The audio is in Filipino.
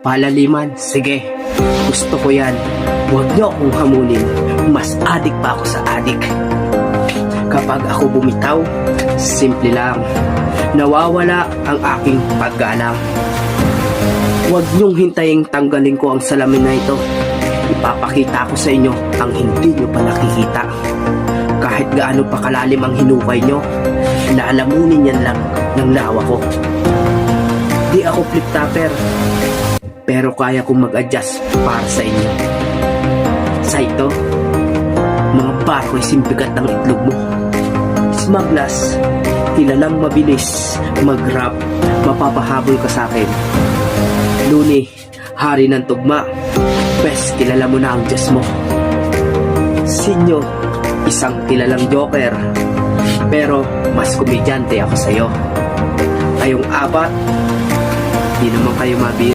Palaliman, sige. Gusto ko yan. Huwag niyo akong hamunin. Mas adik pa ako sa adik. Kapag ako bumitaw, simple lang. Nawawala ang aking paggalang. Huwag niyong hintayin tanggalin ko ang salamin na ito. Ipapakita ko sa inyo ang hindi niyo pa nakikita. Kahit gaano pa kalalim ang hinukay niyo, laalamunin yan lang ng lawa ko. Di ako flip-topper, pero kaya kong mag-adjust para sa inyo. Sa ito, mga barko ay simbigat ng itlog mo. Smugglers, kilalang mabilis, mag-rap, mapapahabol ka sa akin. Luni, hari ng tugma, best kilala mo na ang Diyos mo. Sinyo, isang kilalang joker, pero mas komedyante ako sa'yo. Kayong apat, di naman kayo mabiro.